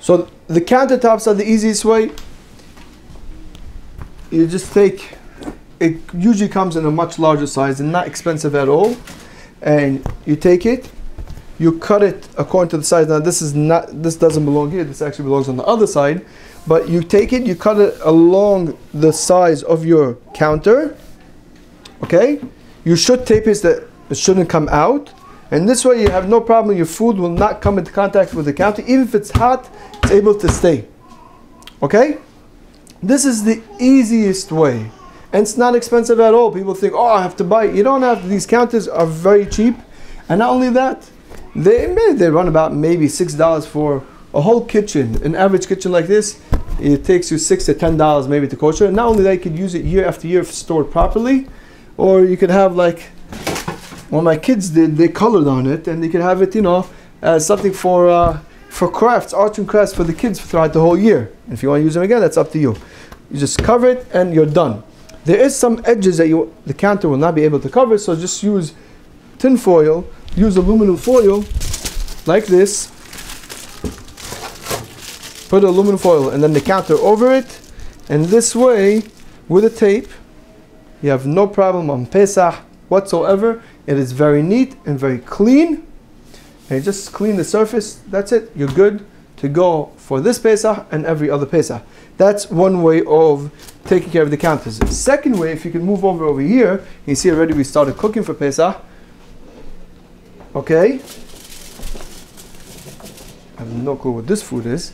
So the countertops are the easiest way. You just take, it usually comes in a much larger size and not expensive at all. And you take it, you cut it according to the size. Now this doesn't belong here, this actually belongs on the other side. But you take it, you cut it along the size of your counter. Okay? You should tape it so that it shouldn't come out. And this way you have no problem, your food will not come into contact with the counter. Even if it's hot, it's able to stay. Okay? This is the easiest way. And it's not expensive at all. People think, oh, I have to buy it. You don't have to. These counters are very cheap. And not only that, they run about maybe $6 for a whole kitchen. An average kitchen like this, it takes you $6 to $10 maybe to kosher. And not only that, you could use it year after year if stored properly. Or you could have like, well, my kids did, they colored on it, and they could have it, you know, as something for crafts, arts and crafts for the kids throughout the whole year. And if you want to use them again, that's up to you. You just cover it and you're done. There is some edges that the counter will not be able to cover, so just use tin foil, use aluminum foil like this. Put aluminum foil and then the counter over it, and this way with a tape you have no problem on Pesach whatsoever. It is very neat and very clean, and you just clean the surface. That's it. You're good to go for this Pesach and every other Pesach. That's one way of taking care of the counters. The second way, if you can move over here, you see already we started cooking for Pesach. Okay, I have no clue what this food is.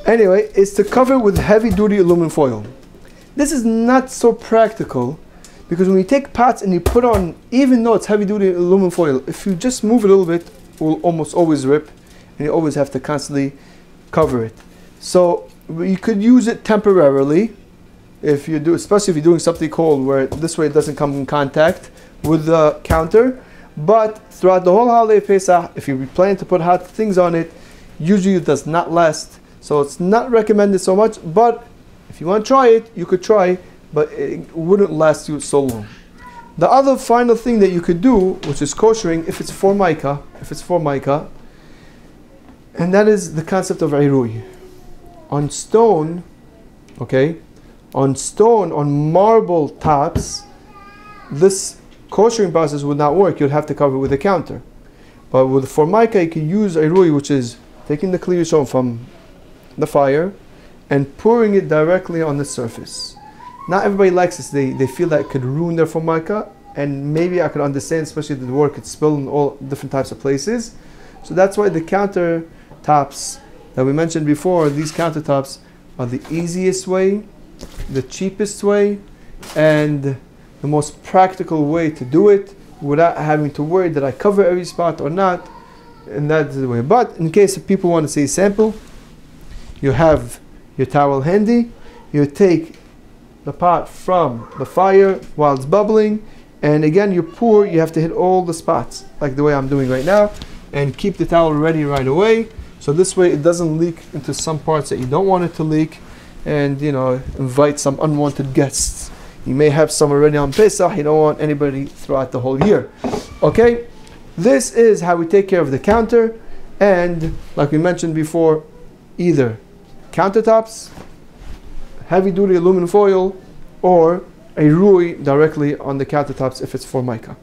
Anyway, it's to cover with heavy duty aluminum foil. This is not so practical, because when you take pots and you put on, even though it's heavy duty aluminum foil, if you just move it a little bit, it will almost always rip, and you always have to constantly cover it. So you could use it temporarily, if you do, especially if you're doing something cold, where this way it doesn't come in contact with the counter. But throughout the whole holiday Pesach, if you plan to put hot things on it, usually it does not last. So it's not recommended so much, but if you want to try it, you could try, but it wouldn't last you so long. The other final thing that you could do, which is koshering, if it's formica, and that is the concept of Uri. On stone, okay, on marble tops, this koshering process would not work. You'd have to cover it with a counter. But with formica, you can use Uri, which is taking the clear stone from the fire and pouring it directly on the surface. Not everybody likes this. They feel that it could ruin their formica, and maybe I could understand, especially the wort could spill in all different types of places. So that's why the countertops that we mentioned before, these countertops are the easiest way, the cheapest way, and the most practical way to do it without having to worry that I cover every spot or not. And that's the way. But in case if people want to see a sample, you have your towel handy, you take the pot from the fire while it's bubbling, and again you pour, you have to hit all the spots like the way I'm doing right now, and keep the towel ready right away, so this way it doesn't leak into some parts that you don't want it to leak, and you know, invite some unwanted guests. You may have some already on Pesach, you don't want anybody throughout the whole year. Okay, this is how we take care of the counter, and like we mentioned before, either countertops, heavy duty aluminum foil, or a Uri directly on the countertops if it's formica.